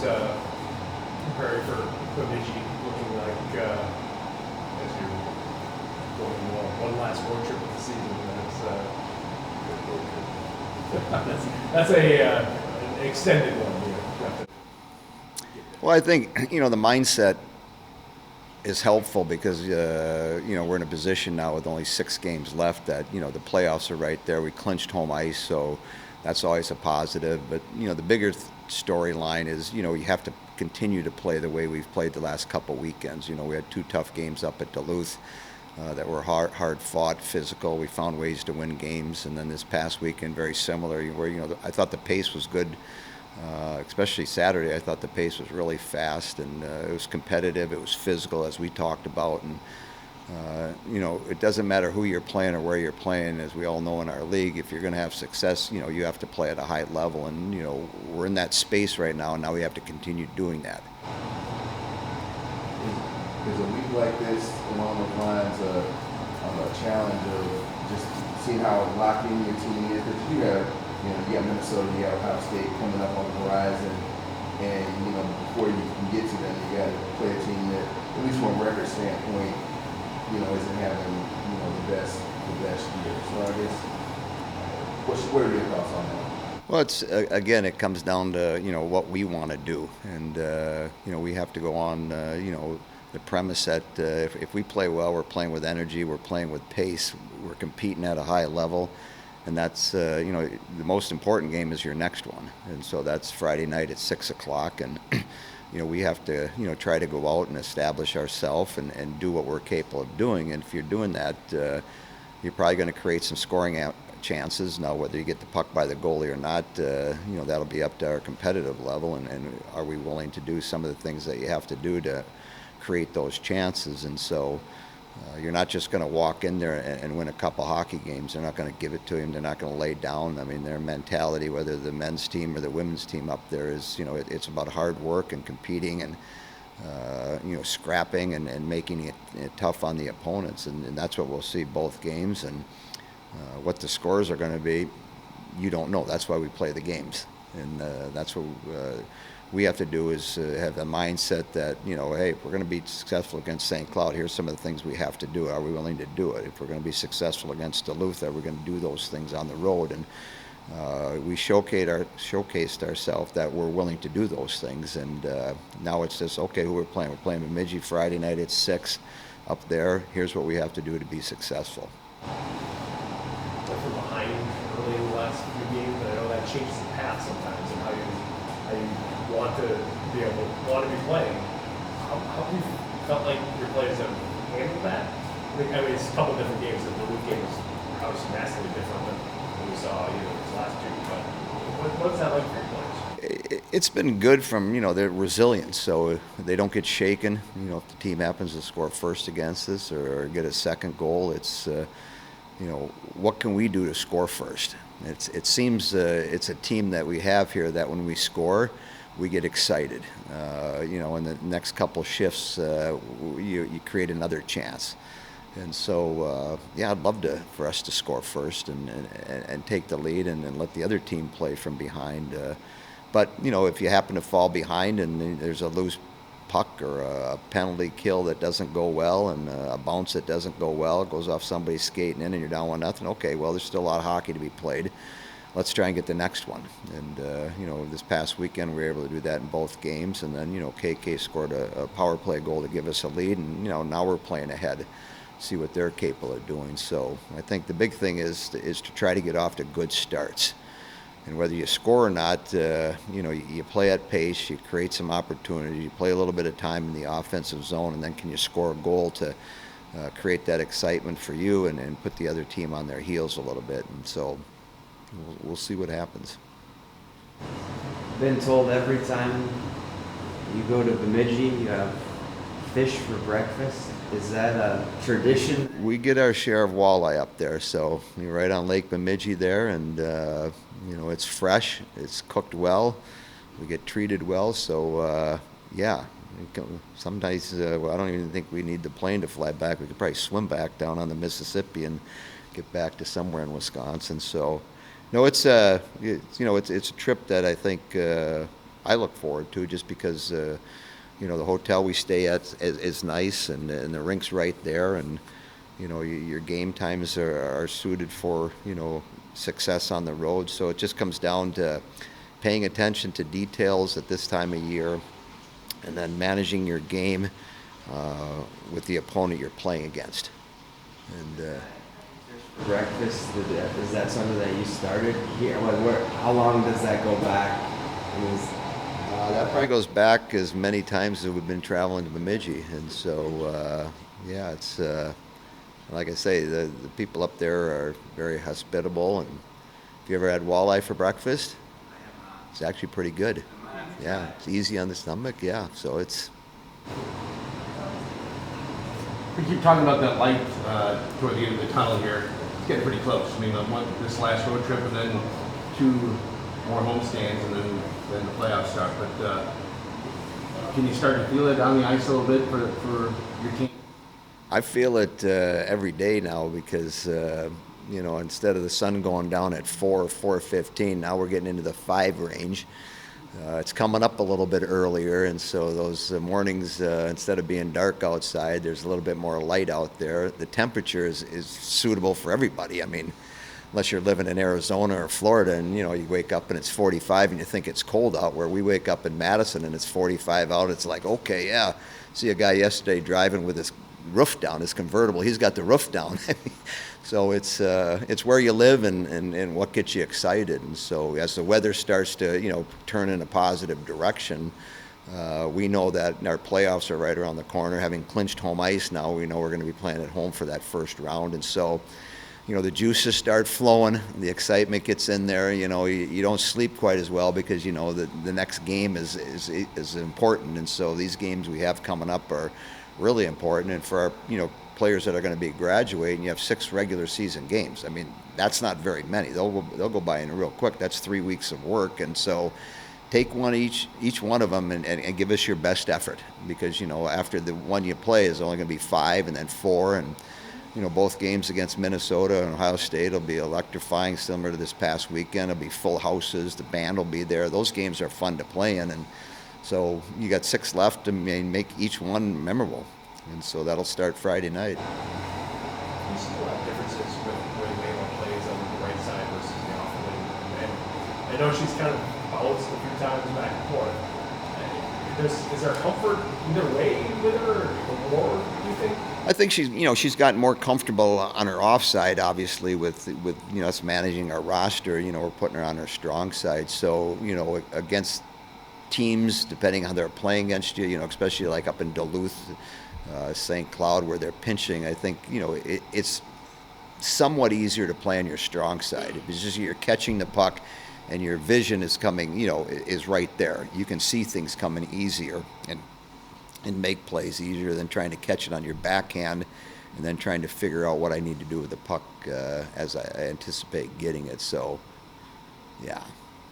preparing for Bemidji, looking like as you're going one last road trip of the season. That's an extended one. Well, I think the mindset is helpful because we're in a position now with only 6 games left that the playoffs are right there. We clinched home ice, so that's always a positive. But the bigger storyline is you have to continue to play the way we've played the last couple weekends. We had 2 tough games up at Duluth that were hard fought, physical. We found ways to win games, and then this past weekend very similar. Where I thought the pace was good. Especially Saturday, I thought the pace was really fast and it was competitive. It was physical, as we talked about, and it doesn't matter who you're playing or where you're playing. As we all know in our league, if you're going to have success, you have to play at a high level, and we're in that space right now, and now we have to continue doing that. Is a week like this along the lines of a challenge of just seeing how locked in your team is? Because you got Minnesota, you got Ohio State coming up on the horizon, and before you can get to them, you got to play a team that, at least from a record standpoint, isn't having the best year. So I guess, what are your thoughts on that? Well, it's again, it comes down to what we want to do, and we have to go on the premise that if we play well, we're playing with energy, we're playing with pace, we're competing at a high level. And that's, the most important game is your next one. And so that's Friday night at 6 o'clock. And, we have to, try to go out and establish ourselves and do what we're capable of doing. And if you're doing that, you're probably going to create some scoring chances. Now, whether you get the puck by the goalie or not, that'll be up to our competitive level. And are we willing to do some of the things that you have to do to create those chances? And so you're not just going to walk in there and win a couple hockey games. They're not going to give it to him. They're not going to lay down. I mean, their mentality, whether the men's team or the women's team up there, is it's about hard work and competing and scrapping and making it tough on the opponents. And that's what we'll see both games. And what the scores are going to be, you don't know. That's why we play the games. And that's what we have to do is have a mindset that, hey, if we're going to be successful against St. Cloud, here's some of the things we have to do. Are we willing to do it? If we're going to be successful against Duluth, are we going to do those things on the road? And we showcased ourselves that we're willing to do those things. And now it's just, okay, who we're playing? We're playing Bemidji Friday night at 6 up there. Here's what we have to do to be successful. From behind early in the last few games, I know that changes the path sometimes and how you want to be playing. How have you felt like your players have handled that? I mean, it's a couple different games. The Duluth game was obviously massively different than what we saw these last 2. But what's that like for your players? It's been good from their resilience, so they don't get shaken. If the team happens to score first against us or get a second goal, it's what can we do to score first? It seems it's a team that we have here that when we score, we get excited. In the next couple shifts, you create another chance. And so, I'd love for us to score first and take the lead and let the other team play from behind. But if you happen to fall behind and there's a loose puck or a penalty kill that doesn't go well and a bounce that doesn't go well, it goes off somebody skating in and you're down 1-0, okay, well, there's still a lot of hockey to be played. Let's try and get the next one. And, this past weekend we were able to do that in both games. And then, KK scored a power play goal to give us a lead. And, now we're playing ahead, see what they're capable of doing. So I think the big thing is to try to get off to good starts. And whether you score or not, you play at pace, you create some opportunity, you play a little bit of time in the offensive zone, and then can you score a goal to create that excitement for you and put the other team on their heels a little bit. And so we'll see what happens. Been told every time you go to Bemidji, you have fish for breakfast. Is that a tradition? We get our share of walleye up there, so we're right on Lake Bemidji there, and it's fresh, it's cooked well, we get treated well, so sometimes I don't even think we need the plane to fly back. We could probably swim back down on the Mississippi and get back to somewhere in Wisconsin. So no, it's a trip that I think I look forward to, just because the hotel we stay at is nice, and the rink's right there, and your game times are suited for success on the road. So it just comes down to paying attention to details at this time of year, and then managing your game with the opponent you're playing against. And Breakfast, is that something that you started here? How long does that go back? that probably goes back as many times as we've been traveling to Bemidji, and so it's like I say, the people up there are very hospitable. And if you ever had walleye for breakfast, it's actually pretty good. Yeah, it's easy on the stomach. Yeah, so it's. We keep talking about that light toward the end of the tunnel here. It's getting pretty close. I mean, this last road trip, and then 2 more homestands, and then the playoffs start. But can you start to feel it on the ice a little bit for your team? I feel it every day now, because instead of the sun going down at 4:15, now we're getting into the 5 range. It's coming up a little bit earlier, and so those mornings, instead of being dark outside, there's a little bit more light out there. The temperature is suitable for everybody. I mean, unless you're living in Arizona or Florida, and you wake up and it's 45 and you think it's cold out, where we wake up in Madison and it's 45 out. It's like, okay, yeah. See a guy yesterday driving with his roof down, his convertible. He's got the roof down. So it's where you live and what gets you excited. And so as the weather starts to turn in a positive direction, we know that our playoffs are right around the corner. Having clinched home ice now, we know we're going to be playing at home for that first round. And so the juices start flowing, the excitement gets in there. You don't sleep quite as well, because the next game is important. And so these games we have coming up are really important. And for our players that are going to be graduating, you have 6 regular season games. I mean, that's not very many. They'll go by in real quick. That's 3 weeks of work. And so take one each one of them, and give us your best effort, because after the one you play is only going to be 5 and then 4, and both games against Minnesota and Ohio State will be electrifying, similar to this past weekend. It'll be full houses. The band will be there. Those games are fun to play in, and so you got 6 left to make each one memorable. And so that'll start Friday night. You see a lot of differences with the way Layla plays on the right side versus the off wing. And I know she's kind of bounced a few times back and forth. Is there comfort either way with her, or more, do you think? I think she's gotten more comfortable on her offside, obviously, with us managing our roster. We're putting her on her strong side. So against teams, depending on how they're playing against you, especially like up in Duluth, St. Cloud, where they're pinching, I think it's somewhat easier to play on your strong side. It's just you're catching the puck, and your vision is coming, is right there. You can see things coming easier and make plays easier than trying to catch it on your backhand and then trying to figure out what I need to do with the puck as I anticipate getting it. So, yeah.